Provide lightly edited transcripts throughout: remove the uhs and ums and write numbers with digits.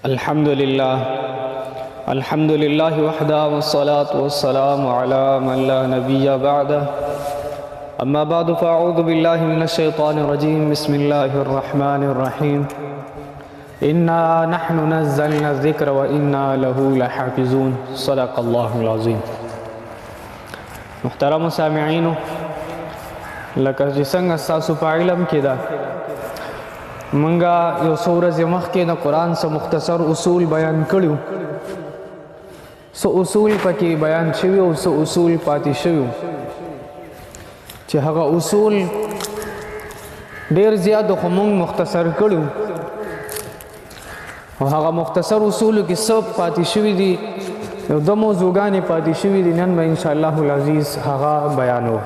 अल्हम्दुलिल्लाह वहदा वस्सलातु वस्सलामु अला मन ला नबिय्य बअदा अम्मा बअदु फ़अऊज़ु बिल्लाहि मिनश शैतानिर रजीम बिस्मिल्लाहिर रहमानिर रहीम इन्ना नहनु नज़्ज़लना ज़िक्र व इन्ना लहू लहाफ़िज़ून सदक़ल्लाहुल अज़ीम। मुहतरम सामिईन, लका जिसंग अस्सासु पा इल्म के दा मंगा यो सूरज मखके द कुरान से मुख्तसर उसूल बयान करियो। सो उसूल पकी बयान शवियो, सो उसूल पाती शवियो चे हगा उसूल देर ज़्यादा खुमुंग मुख्तसर करियो। हगा मुख्तसर उसूल की सब पाती शवी दी, दो मौज़ूगानी पाती शवी दी। नन में इंशाअल्लाहुल अज़ीज़ हगा बयान हो।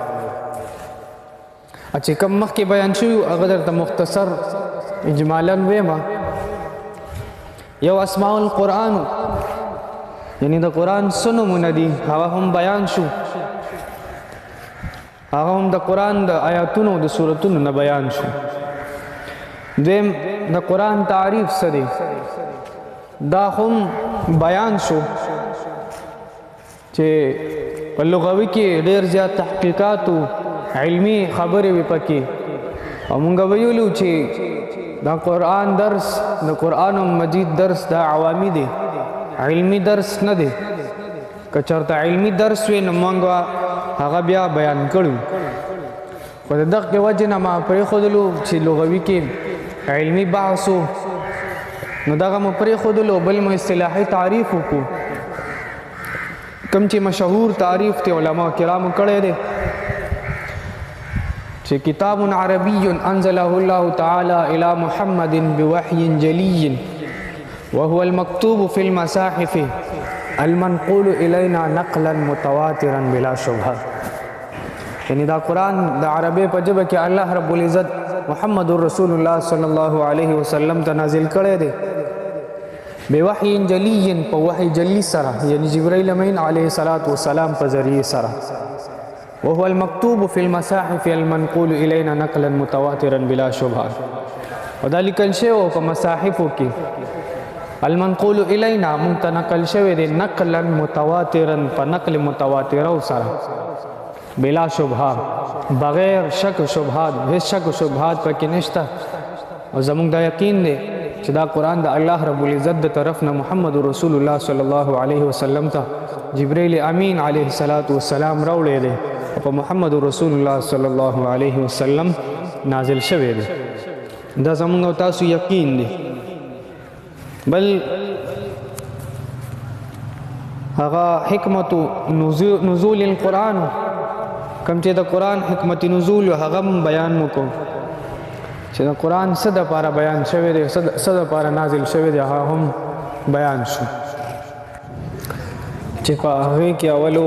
अच्छे कम मख के बयान शवी अगर त मुख्तसर इजमालन वेमा यो अस्माउल कुरान यानी द कुरान सुनो मुनदी हवा हम बयान शू हवा हम द कुरान द आयातुनो द सूरतुनो न बयान शू। देम द कुरान तारीफ सदे दा हम बयान शू चे लुग़वी के ढेर ज़्यादा तहक़ीक़ातु इल्मी खबरें विपकी और मुंगा वयुलू चे दा कुरान दर्स द कुरान मजीद दर्स दा अवामी दे इल्मी दर्स न दे कचरता इल्मी दर्स वे न मंगवा हगा बिया बयान करूँ और दक के वजह न मा परे खुदलू चे लुग़वी के इल्मी बासो न दगा म परे खुदलू बल म इस्तिलाही तारीफ़ को कम चे मशहूर तारीफ़ ते उलमा किराम करे दे चे किताबुन अरबियुन अंज़लहुल्लाहु तआला इला मुहम्मदिन बिवह्यिन जलिय्यिन व हुवल मक्तूब फिल मसाहिफ़ अल मनक़ूल इलैना नक़लन मुतवातिरन बिला शुबहा। यानी दा कुरान दा अरबे पजब के अल्लाह रब्बुल इज़्ज़त मुहम्मदुर रसूलुल्लाह सल्लल्लाहु अलैहि वसल्लम ता नाज़िल करे दे बिवह्यिन जलिय्यिन प वही जली सरा यानी जिब्राइल अमीन अलैहिस्सलातु वस्सलाम प ज़रिए सरा वहुवल मक्तूब फिल मसाहिफ़ अल मनक़ूल इलैना नक़लन मुतवातिरन बिला शुबहा। वदालिकल शेओ प मसाहिफ़ो की अल मनक़ूल इलैना मुंतनक़ल शेवे दे नक़लन मुतवातिरन प नक़ल मुतवातिरो सरा बिला शुबहा बगैर शक शुबहात बे शक शुबहात पर किनिश्ता और ज़मुंग दा यकीन दे दा कुरान दा अल्लाह रब्बुल इज़्ज़त दा तरफ न मुहम्मदुर रसूलुल्लाह सल्लल्लाहु अलैहि वसल्लम ता जिब्राइल अमीन अलैहिस्सलातु वस्सलाम रौले दे और मुहम्मदुर रसूलुल्लाह सल्लल्लाहु अलैहि वसल्लम नाजिल शवे दे दा ज़मुंग तासु यकीन दे बल हगा हिकमतु नुज़ूलिल कुरान कम चे दा कुरान हिकमत नुज़ूल हगम बयान मुको चे दा कुरान सदा पारा बयान शवे दे सदा पारा नाजिल शवे दे हा हम बयान शु चे पावे के अवलो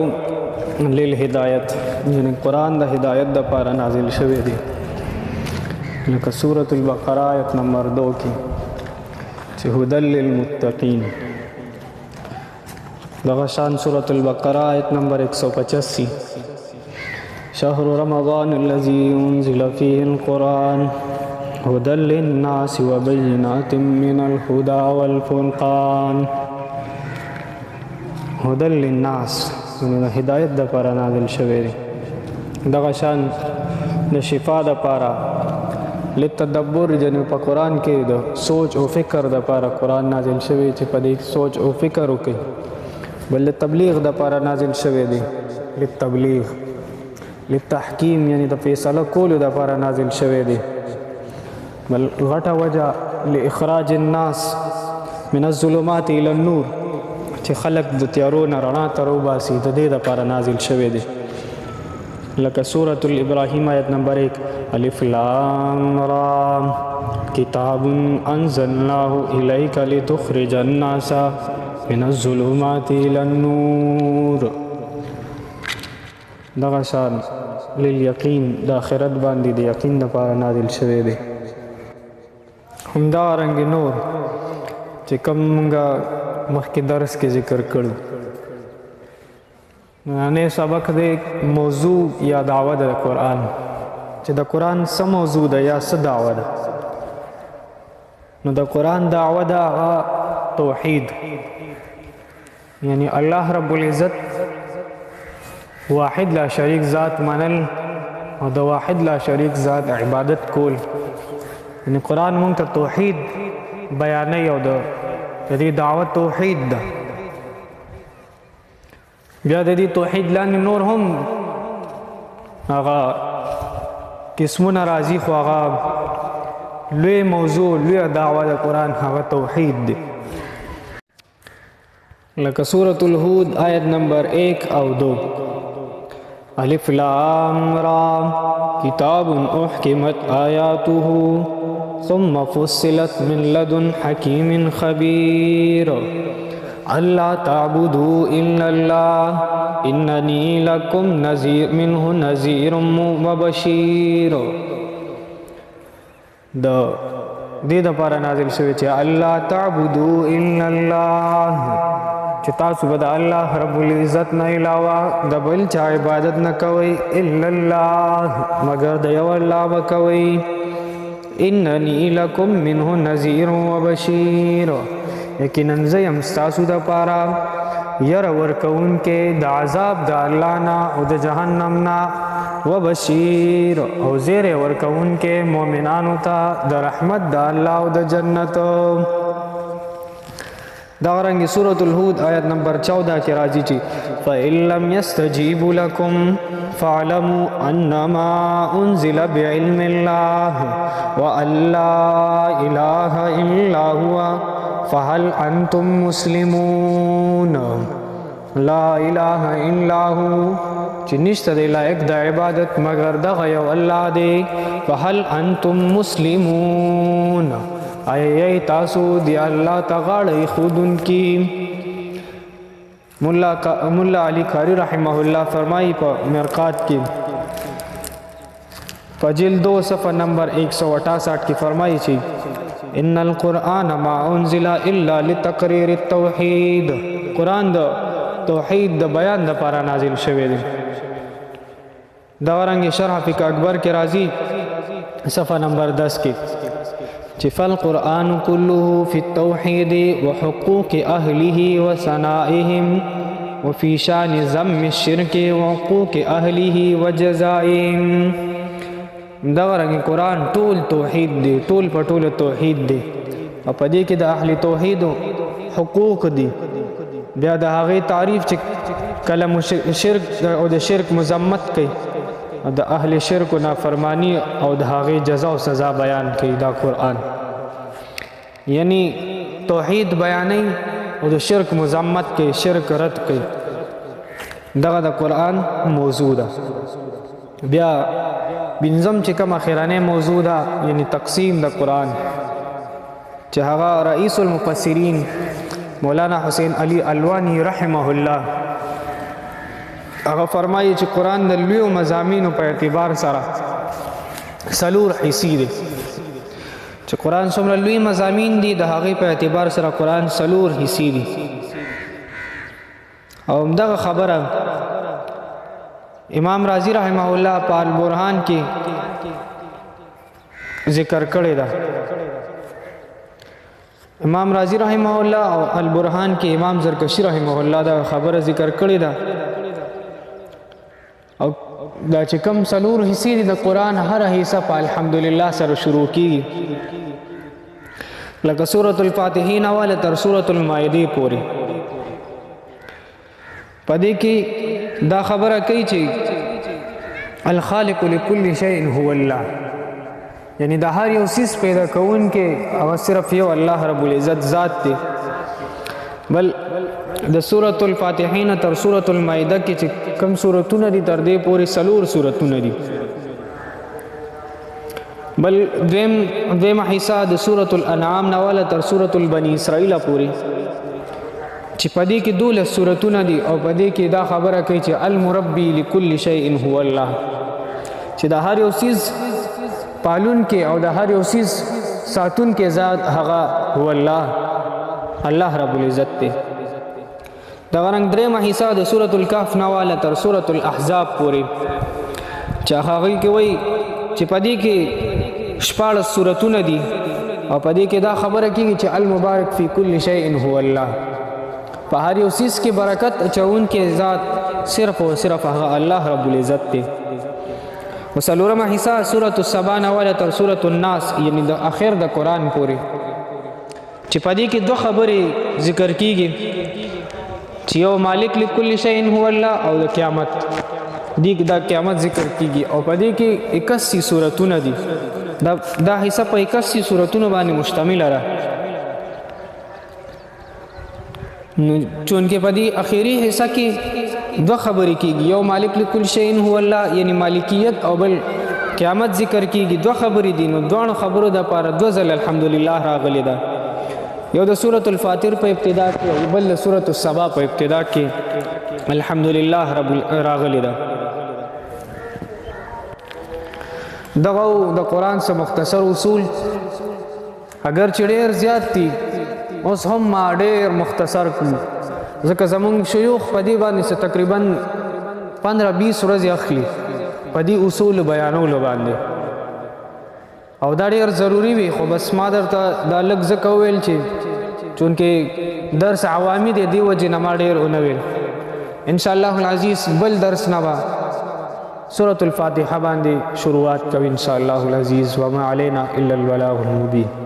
लिल हिदायत यानी कुरान दा हिदायत दा पारा नाजिल शवे दे लका सूरतुल बक़रा आयत नंबर 2 की चे हुदल लिल मुत्तक़ीन दगशान सूरतुल बक़रा आयत नंबर 185 शहरु रमज़ानिल्लज़ी उन्ज़िला फ़ीहिल कुरान हुदल लिन्नासि व बय्यिनातिम मिनल हुदा वल फ़ुरक़ान। हुदल लिन्नास यानी हिदायत दा पारा नाज़िल शवे दे दगशान द शिफा दा पारा लितदब्बुर यानी प कुरान के द सोच और फ़िक्र दा पारा कुरान नाज़िल शवे चे पदे सोच और फ़िक्र ओके बल तबलीग दा पारा नाज़िल शवे दे लितबलीग लितहकीम यानी द फैसला कोल दा पारा नाज़िल शवे दे बल घटा वजह लिइखराजिन नास मिनज़्ज़ुलुमाति इलन नूर चे खलक द त्यारो न रणा तरोबासी द दे दा पारा नाज़िल शवे दे लका सूरतुल इब्राहीम आयत नंबर 1 अलिफ लाम रा किताबुन अंज़लनाहु इलैका लितुख़रिजन नासा मिनज़्ज़ुलुमाति इलन नूर दगशान लिल यकीन द आखिरत बांदी दे यकीन द पारा नाज़िल शवे दे हमदारंग नूर चे कमंगा मख के दर्स के ज़िक्र करूँ ने सबक दे मौजू या दावत द कुरान चे द कुरान स मौजू द या स दावत न द कुरान दावत توحید، یعنی الله رب العزت واحد لا شریک ذات منل او د واحد لا شریک ذات عبادت کول. یعنی قرآن مونږ ته توحید بیانوي او د دې دعوت توحید ده. بیا د دې توحید لاندې نور هم هغه قسمونه راځي، خو هغه لوی موضوع لوی دعوه د قرآن هغه توحید دی. لکه سورة الهود آیت نمبر 1 او 2: الف لام را کتاب احکمت آیاته ثم فصلت من لدن حکیم خبیر اللہ تعبدوا الا اللہ اننی لکم نذیر منہ نذیر وبشیر. د دې دپاره نازل شوی چې الله تعبدوا الا الله، چې تاسو به د الله رب العزت نه علاوه د بل چا عبادت نه کوئ، الا الله مگر د یو الله به کوئ. اننی لکم منه نذیر وبشیر، یقینا زه یم ستاسو دپاره یره ورکوونکی د عذاب د الله نه او د جهنم نه، وبشیر او زیری ورکوونکی مؤمنانو ته د رحمت د الله او د جنت. دغرنګې سورة الهود آیت نمبر 14 کې راځي چې فإن لم يستجیبوا لكم فاعلموا انما انزل بعلم الله وان لا اله الا هو فهل انتم مسلمون. لا اله الا هو، چې نشته دی لایق د عبادت مگر دغه یو الله دی. فهل انتم مسلمون، آیا تاسو دی الله ته غاړه ایښودونکي. مولا علی قاری رحمه الله فرمایي په مرقات کې په جلد 2 صفحه نمبر 168 کې فرمایي چې ان القرآن ما انزل الا لتقریر التوحید، قرآن د توحید د بیان د لپاره نازل شوی دی. دغرنګې شرح فقه اکبر کې راځي صفحه نمبر 10 کې چې فالقرآن كله في التوحید وحقوق اهله وثنائهم وفي شان ذم الشرك وحقوق اهله وجزائهم. دغرنګې قرآن ټول توحید دی، ټول په ټوله توحید دی، او په دې کې د اهل توحید حقوق دی. بیا د هغې تعریف چې کله شرک او د شرک مذمت کوي، د اهل شرک و نافرمانی او د هغې جزا او سزا بیان کوي دا قرآن. یعنی توحید بیانوي او د شرک مذمت کوي، شرک رد کوي. دغه د قرآن موضوع ده. بیا بنظم چې کوم اخرانه موضوع ده، یعنی تقسیم د قرآن، چې هغه رئیس المفسرین مولانا حسین علی الوانی رحمه الله هغه فرمایي چې قرآن د لویو مضامینو په اعتبار سره څلور حصې دي. چې قرآن څومره لوی مضامین دي د هغې په اعتبار سره قرآن څلور حصې دي. او همدغه خبره امام رازی رحمه الله په البرهان کې ذکر کړی ده. امام رازی رحمه الله او البرهان کې امام زرکشی رحمه الله دا خبره ذکر کړی ده. او دا چې کوم څلور حصې دي د قرآن، هر حصه په الحمدلله سره شروع کیږي، لکه سورة الفاتحین والا تر سورة المائده پورې. پدې کې دا خبره کوي چې الخالق لكل شيء هو الله، یعنی دا هر یو سیس پیدا کون کې او صرف یو الله رب العزت ذات دی. بل د سورة الفاتحین تر سورة المائده کې چې کم سورتونه دي تر دې پورې څلور سورتونه دي. بل دویم حصہ د سورة الانعام نواله تر سورة البنی اسرائیل پورې چې پدې کې 12 سورتونه دي. او پدې کې دا خبره کوي چې المربی لكل شيء هو الله، چې دا هر یو سیز پالون کې او د هر یو سیز ساتون کې ذات هغه هو الله، الله رب العزت دی. دا غرنګ درېمه حصہ د سورة الکهف نواله تر سورة الاحزاب پورې چې هغه کې وایي چې پدې کې 14 سورتونه دي او په دې کې دا خبره کیږي چې المبارک فی کل شیء هو الله، په هر یو سیس کې برکت اچون کې ذات صرف او صرف هغه الله رب العزت دی. وسلورمه حصہ سورۃ السبا نه تر سورۃ الناس یعنی د اخر د قران پورې چې په دې کې دوه خبرې ذکر کیږي چې یو مالک لكل شیء هو الله او د قیامت د قیامت ذکر کیږي او په دې کې 81 سورتونه دي. دا حصہ په 81 سورتونو باندې مشتمل را چونکه په دې اخیری حصہ کې دو خبرې کیږي، یو مالک لكل شیء هو الله یعنی مالکیت او بل قیامت ذکر کیږي. دو خبرې دي نو دوه خبرو د پاره دو ځل الحمدلله راغلی ده، یو د سورۃ الفاتر په ابتدا کې او بل د سورۃ السبا په ابتدا کې الحمدلله رب راغلی ده. دغه د قران څخه مختصر اصول اگر چډیر زیات دي اوس هم ما ډیر مختصر کړو ځکه زمونږ شيوخ په دې باندې تقریبا 15-20 ورځې اخلي په دې اصول بیانولو باندې او دا ډیر ضروری وي. خو بس ما درته دا لږ ځکه وویل چې چونکې درس عوامي دی دی وجې نه ما ډیر ونه ویل. ان شاء الله العزیز بل درس نه به سورۃ الفاتحه باندې شروعات کوي ان شاء الله العزیز. وما علینا الا البلاغ المبین.